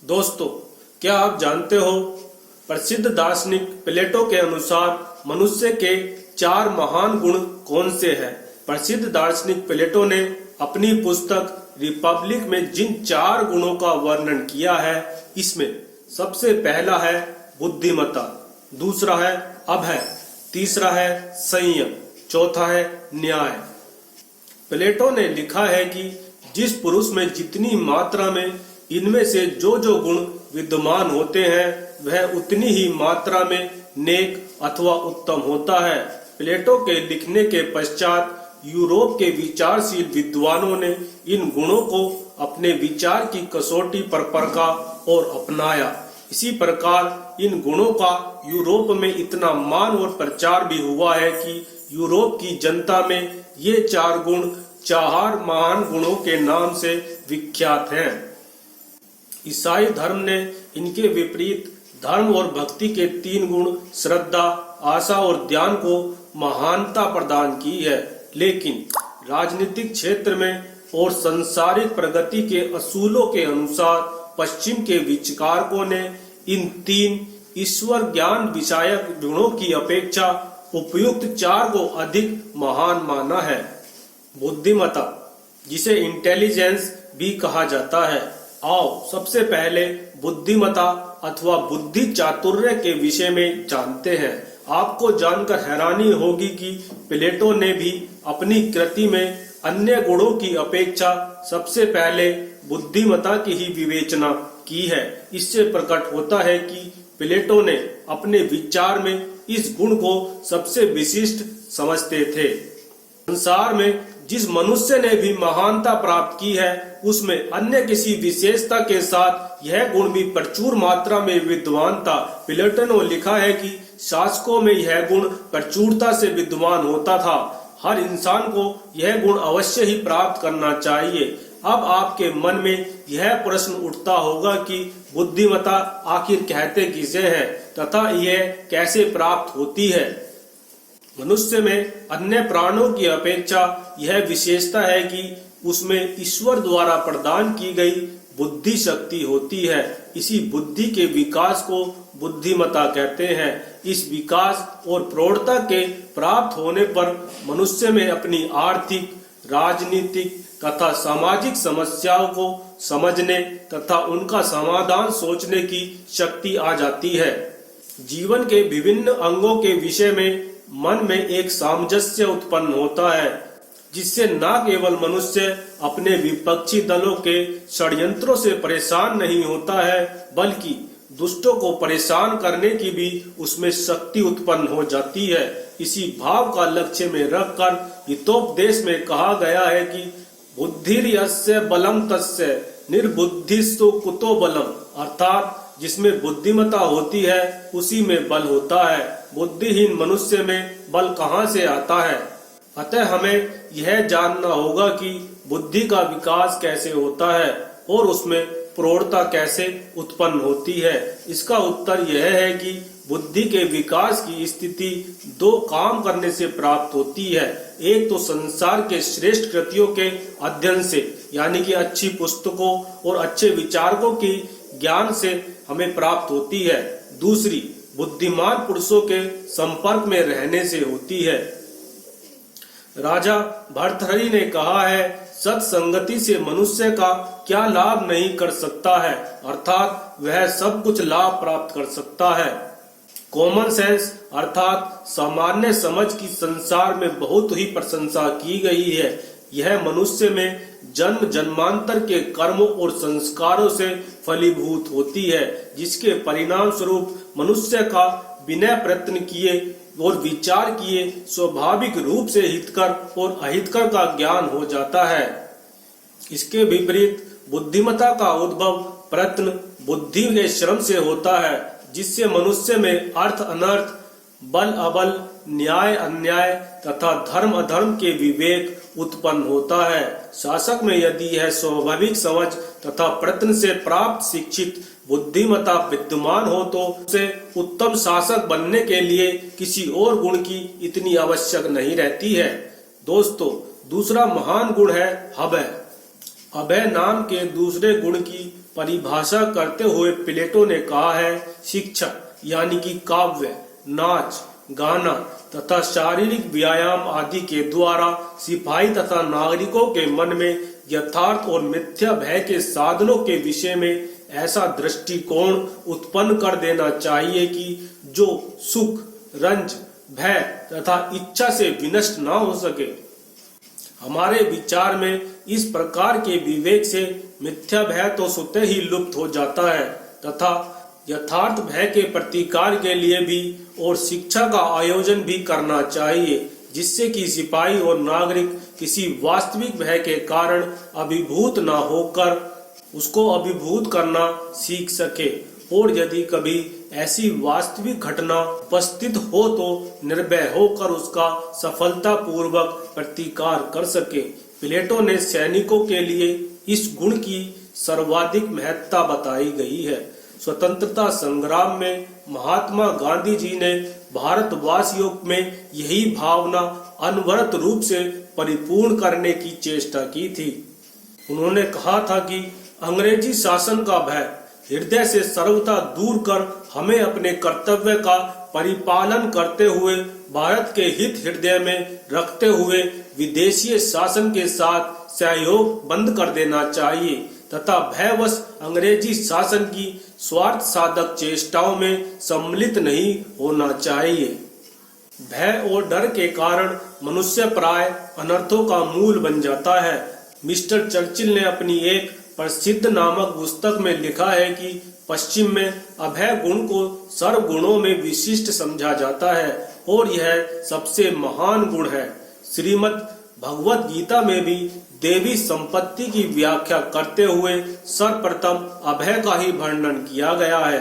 दोस्तों, क्या आप जानते हो प्रसिद्ध दार्शनिक प्लेटो के अनुसार मनुष्य के 4 महान गुण कौन से हैं? प्रसिद्ध दार्शनिक प्लेटो ने अपनी पुस्तक रिपब्लिक में जिन 4 गुणों का वर्णन किया है, इसमें सबसे पहला है बुद्धिमत्ता, दूसरा है अभय, तीसरा है संयम, चौथा है न्याय। प्लेटो ने लिखा है कि जिस पुरुष में जितनी मात्रा में इनमें से जो जो गुण विद्यमान होते हैं, वह उतनी ही मात्रा में नेक अथवा उत्तम होता है। प्लेटो के लिखने के पश्चात यूरोप के विचारशील विद्वानों ने इन गुणों को अपने विचार की कसौटी पर परखा और अपनाया। इसी प्रकार इन गुणों का यूरोप में इतना मान और प्रचार भी हुआ है कि यूरोप की जनता में ये 4 गुण 4 महान गुणों के नाम से विख्यात हैं। ईसाई धर्म ने इनके विपरीत धर्म और भक्ति के 3 गुण श्रद्धा, आशा और ध्यान को महानता प्रदान की है। लेकिन राजनीतिक क्षेत्र में और सांसारिक प्रगति के असूलों के अनुसार पश्चिम के विचारकों ने इन 3 ईश्वर ज्ञान विषयक गुणों की अपेक्षा उपयुक्त 4 को अधिक महान माना है। बुद्धिमत्ता, जिसे इंटेलिजेंस भी कहा जाता है। आओ सबसे पहले बुद्धिमत्ता अथवा बुद्धि चातुर्य के विषय में जानते हैं। आपको जानकर हैरानी होगी कि प्लेटो ने भी अपनी कृति में अन्य गुणों की अपेक्षा सबसे पहले बुद्धिमत्ता की ही विवेचना की है। इससे प्रकट होता है कि प्लेटो ने अपने विचार में इस गुण को सबसे विशिष्ट समझते थे। संसार में जिस मनुष्य ने भी महानता प्राप्त की है, उसमें अन्य किसी विशेषता के साथ यह गुण भी प्रचुर मात्रा में विद्यमान था। प्लेटो ने लिखा है कि शासकों में यह गुण प्रचुरता से विद्यमान होता था। हर इंसान को यह गुण अवश्य ही प्राप्त करना चाहिए। अब आपके मन में यह प्रश्न उठता होगा कि बुद्धिमत्ता आखिर कहते किसे हैं तथा यह कैसे प्राप्त होती है। मनुष्य में अन्य प्राणों की अपेक्षा यह विशेषता है कि उसमें ईश्वर द्वारा प्रदान की गई बुद्धि शक्ति होती है। इसी बुद्धि के विकास को बुद्धिमत्ता कहते हैं। इस विकास और प्रौढ़ता के प्राप्त होने पर मनुष्य में अपनी आर्थिक, राजनीतिक तथा सामाजिक समस्याओं को समझने तथा उनका समाधान सोचने की शक्ति आ जाती है। जीवन के विभिन्न अंगों के विषय में मन में एक सामंजस्य उत्पन्न होता है, जिससे न केवल मनुष्य अपने विपक्षी दलों के षड्यंत्रों से परेशान नहीं होता है, बल्कि दुष्टों को परेशान करने की भी उसमें शक्ति उत्पन्न हो जाती है। इसी भाव का लक्ष्य में रखकर हितोपदेश में कहा गया है कि बुद्धिर्यस्य बलम तस्य निर्बुद्धिस्तु कुतो बलम, अर्थात जिसमें बुद्धिमत्ता होती है उसी में बल होता है। बुद्धिहीन मनुष्य में बल कहाँ से आता है? अतः हमें यह जानना होगा कि बुद्धि का विकास कैसे होता है और उसमें प्रौढ़ता कैसे उत्पन्न होती है। इसका उत्तर यह है कि बुद्धि के विकास की स्थिति 2 काम करने से प्राप्त होती है। एक तो संसार के श्रेष्ठ कृतियों के अध्ययन से, यानी कि अच्छी पुस्तकों और अच्छे विचारकों की ज्ञान से हमें प्राप्त होती है। दूसरी बुद्धिमान पुरुषों के संपर्क में रहने से होती है। राजा भर्तृहरि ने कहा है, सत्संगति से मनुष्य का क्या लाभ नहीं कर सकता है, अर्थात वह सब कुछ लाभ प्राप्त कर सकता है। कॉमन सेंस अर्थात सामान्य समझ की संसार में बहुत ही प्रशंसा की गई है। यह मनुष्य में जन्म जन्मांतर के कर्मों और संस्कारों से फलीभूत होती है, जिसके परिणाम स्वरूप मनुष्य का बिना प्रयत्न किए और विचार किए स्वाभाविक रूप से हितकर और अहितकर का ज्ञान हो जाता है। इसके विपरीत बुद्धिमत्ता का उद्भव प्रयत्न बुद्धि के श्रम से होता है, जिससे मनुष्य में अर्थ अनर्थ, बल अबल, न्याय अन्याय तथा धर्म अधर्म के विवेक उत्पन्न होता है। शासक में यदि यह स्वाभाविक समझ तथा प्रयत्न से प्राप्त शिक्षित बुद्धिमत्ता विद्यमान हो तो उसे उत्तम शासक बनने के लिए किसी और गुण की इतनी आवश्यक नहीं रहती है। दोस्तों, दूसरा महान गुण है अभय। अभय नाम के दूसरे गुण की परिभाषा करते हुए प्लेटो ने कहा है, शिक्षा यानी कि काव्य, नाच, गाना तथा शारीरिक व्यायाम आदि के द्वारा सिपाही तथा नागरिकों के मन में यथार्थ और मिथ्या भय के साधनों के विषय में ऐसा दृष्टिकोण उत्पन्न कर देना चाहिए कि जो सुख, रंज, भय तथा इच्छा से विनष्ट न हो सके। हमारे विचार में इस प्रकार के विवेक से मिथ्या भय तो स्वतः ही लुप्त हो जाता है तथा यथार्थ भय के प्रतिकार के लिए भी और शिक्षा का आयोजन भी करना चाहिए, जिससे कि सिपाही और नागरिक किसी वास्तविक भय के कारण अभिभूत न होकर उसको अभिभूत करना सीख सके, और यदि कभी ऐसी वास्तविक घटना उपस्थित हो तो निर्भय होकर उसका सफलतापूर्वक प्रतिकार कर सके। प्लेटो ने सैनिकों के लिए इस गुण की सर्वाधिक महत्ता बताई गई है। स्वतंत्रता संग्राम में महात्मा गांधी जी ने भारतवासियों में यही भावना अनवरत रूप से परिपूर्ण करने की चेष्टा की थी। उन्होंने कहा था कि अंग्रेजी शासन का भय हृदय से सर्वथा दूर कर हमें अपने कर्तव्य का परिपालन करते हुए भारत के हित हृदय में रखते हुए विदेशी शासन के साथ सहयोग बंद कर देना चाहिए तथा भयवश अंग्रेजी शासन की स्वार्थ साधक चेष्टाओं में सम्मिलित नहीं होना चाहिए। भय और डर के कारण मनुष्य प्राय अनर्थों का मूल बन जाता है। मिस्टर चर्चिल ने अपनी एक प्रसिद्ध नामक पुस्तक में लिखा है कि पश्चिम में अभय गुण को सर्व गुणों में विशिष्ट समझा जाता है और यह सबसे महान गुण है। श्रीमद् भगवत गीता में भी देवी संपत्ति की व्याख्या करते हुए सर्वप्रथम अभय का ही वर्णन किया गया है।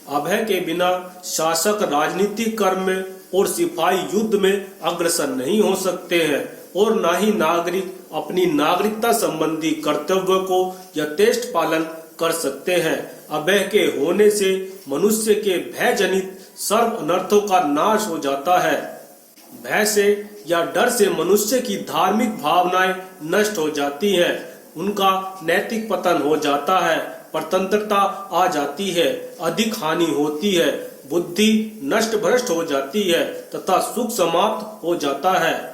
अभय के बिना शासक राजनीतिक कर्म में और सिपाही युद्ध में अग्रसर नहीं हो सकते हैं और न ही नागरिक अपनी नागरिकता संबंधी कर्तव्य को यथेष्ट पालन कर सकते हैं। अभय के होने से मनुष्य के भय जनित सर्व अनर्थों का नाश हो जाता है। भय से या डर से मनुष्य की धार्मिक भावनाएं नष्ट हो जाती हैं, उनका नैतिक पतन हो जाता है, परतंत्रता आ जाती है, अधिक हानि होती है, बुद्धि नष्ट भ्रष्ट हो जाती है तथा सुख समाप्त हो जाता है।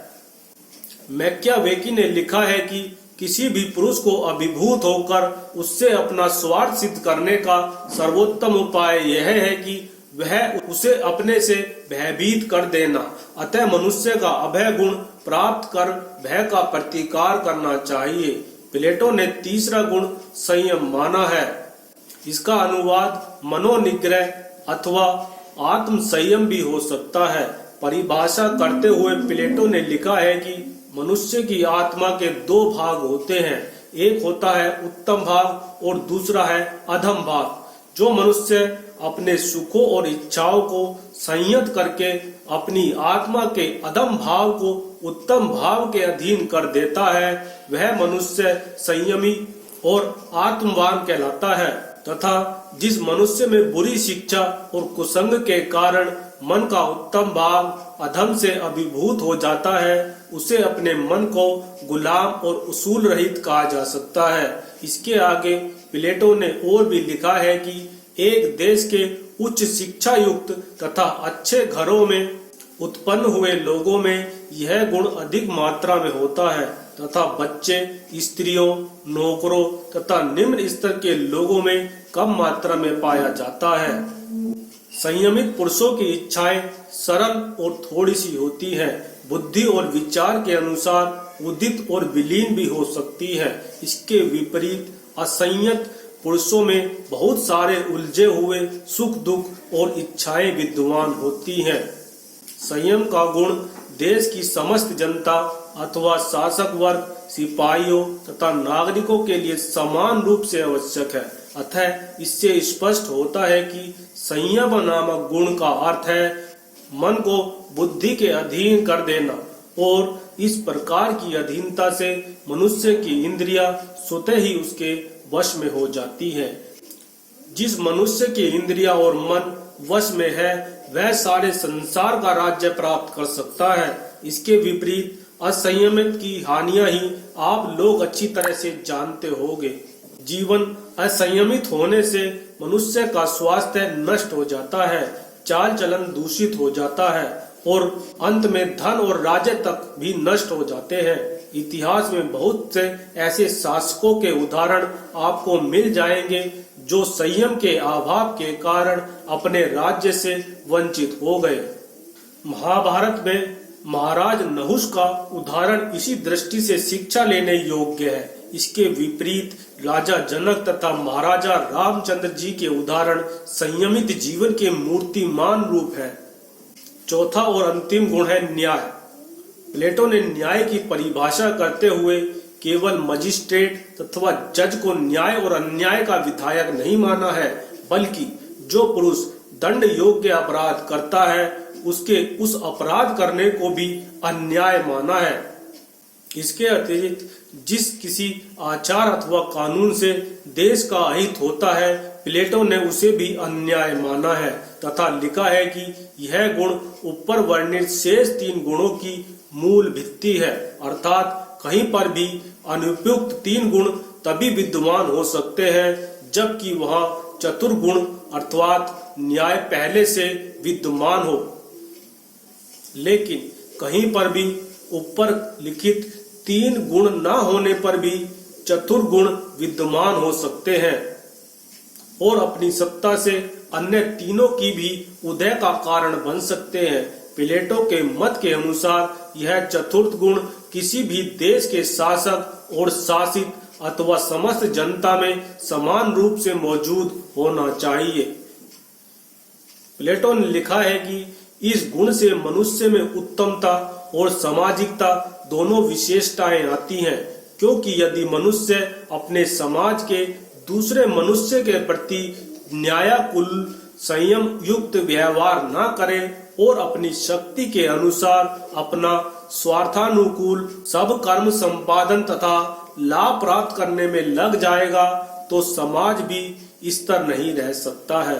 मैकियावेकी ने लिखा है कि किसी भी पुरुष को अभिभूत होकर उससे अपना स्वार्थ सिद्ध करने का सर्वोत्तम उपाय यह है कि वह उसे अपने से भयभीत कर देना। अतः मनुष्य का अभय गुण प्राप्त कर भय का प्रतिकार करना चाहिए। प्लेटो ने तीसरा गुण संयम माना है। इसका अनुवाद मनोनिग्रह अथवा आत्म संयम भी हो सकता है। परिभाषा करते हुए प्लेटो ने लिखा है कि मनुष्य की आत्मा के दो भाग होते हैं, एक होता है उत्तम भाग और दूसरा है अधम भाग। जो मनुष्य अपने सुखों और इच्छाओं को संयत करके अपनी आत्मा के अधम भाव को उत्तम भाव के अधीन कर देता है, वह मनुष्य संयमी और आत्मवान कहलाता है। तथा जिस मनुष्य में बुरी शिक्षा और कुसंग के कारण मन का उत्तम भाग अधम से अभिभूत हो जाता है, उसे अपने मन को गुलाम और उसूल रहित कहा जा सकता है। इसके आगे प्लेटो ने और भी लिखा है कि एक देश के उच्च शिक्षा युक्त तथा अच्छे घरों में उत्पन्न हुए लोगों में यह गुण अधिक मात्रा में होता है तथा बच्चे, स्त्रियों, नौकरों तथा निम्न स्तर के लोगों में कम मात्रा में पाया जाता है। संयमित पुरुषों की इच्छाएं सरल और थोड़ी सी होती हैं, बुद्धि और विचार के अनुसार उदित और विलीन भी हो सकती है। इसके विपरीत असंयत पुरुषों में बहुत सारे उलझे हुए सुख दुख और इच्छाएं विद्यमान होती हैं। संयम का गुण देश की समस्त जनता अथवा शासक वर्ग, सिपाहियों तथा नागरिकों के लिए समान रूप से आवश्यक है। अतः इससे स्पष्ट होता है कि संयम नामक गुण का अर्थ है मन को बुद्धि के अधीन कर देना, और इस प्रकार की अधीनता से मनुष्य की इंद्रियां स्वतः ही उसके वश में हो जाती है। जिस मनुष्य की इंद्रियां और मन वश में है, वह सारे संसार का राज्य प्राप्त कर सकता है। इसके विपरीत असंयमित की हानियां ही आप लोग अच्छी तरह से जानते होंगे। जीवन असंयमित होने से मनुष्य का स्वास्थ्य नष्ट हो जाता है, चाल चलन दूषित हो जाता है और अंत में धन और राज्य तक भी नष्ट हो जाते हैं। इतिहास में बहुत से ऐसे शासकों के उदाहरण आपको मिल जाएंगे जो संयम के अभाव के कारण अपने राज्य से वंचित हो गए। महाभारत में महाराज नहुष का उदाहरण इसी दृष्टि से शिक्षा लेने योग्य है। इसके विपरीत राजा जनक तथा महाराजा रामचंद्र जी के उदाहरण संयमित जीवन के मूर्तिमान रूप है। चौथा और अंतिम गुण है न्याय। प्लेटो ने न्याय की परिभाषा करते हुए केवल मजिस्ट्रेट अथवा जज को न्याय और अन्याय का विधायक नहीं माना है, बल्कि जो पुरुष दंड योग्य अपराध करता है उसके उस अपराध करने को भी अन्याय माना है। इसके अतिरिक्त जिस किसी आचार अथवा कानून से देश का अहित होता है, प्लेटो ने उसे भी अन्याय माना है तथा लिखा है कि यह गुण ऊपर वर्णित शेष 3 गुणों की मूल भित्ति है, अर्थात कहीं पर भी अनुपयुक्त 3 गुण तभी विद्यमान हो सकते हैं जबकि वहां चतुर्गुण अर्थात न्याय पहले से विद्यमान हो, लेकिन कहीं पर भी ऊपर लिखित 3 गुण न होने पर भी चतुर्गुण विद्यमान हो सकते हैं और अपनी सत्ता से अन्य तीनों की भी उदय का कारण बन सकते हैं। प्लेटो के मत के अनुसार यह चतुर्थ गुण किसी भी देश के शासक और शासित अथवा समस्त जनता में समान रूप से मौजूद होना चाहिए। प्लेटो ने लिखा है कि इस गुण से मनुष्य में उत्तमता और सामाजिकता दोनों विशेषताएं आती हैं, क्योंकि यदि मनुष्य अपने समाज के दूसरे मनुष्य के प्रति न्यायकुल संयम युक्त व्यवहार न करे और अपनी शक्ति के अनुसार अपना स्वार्थानुकूल सब कर्म संपादन तथा लाभ प्राप्त करने में लग जाएगा तो समाज भी स्थिर नहीं रह सकता है।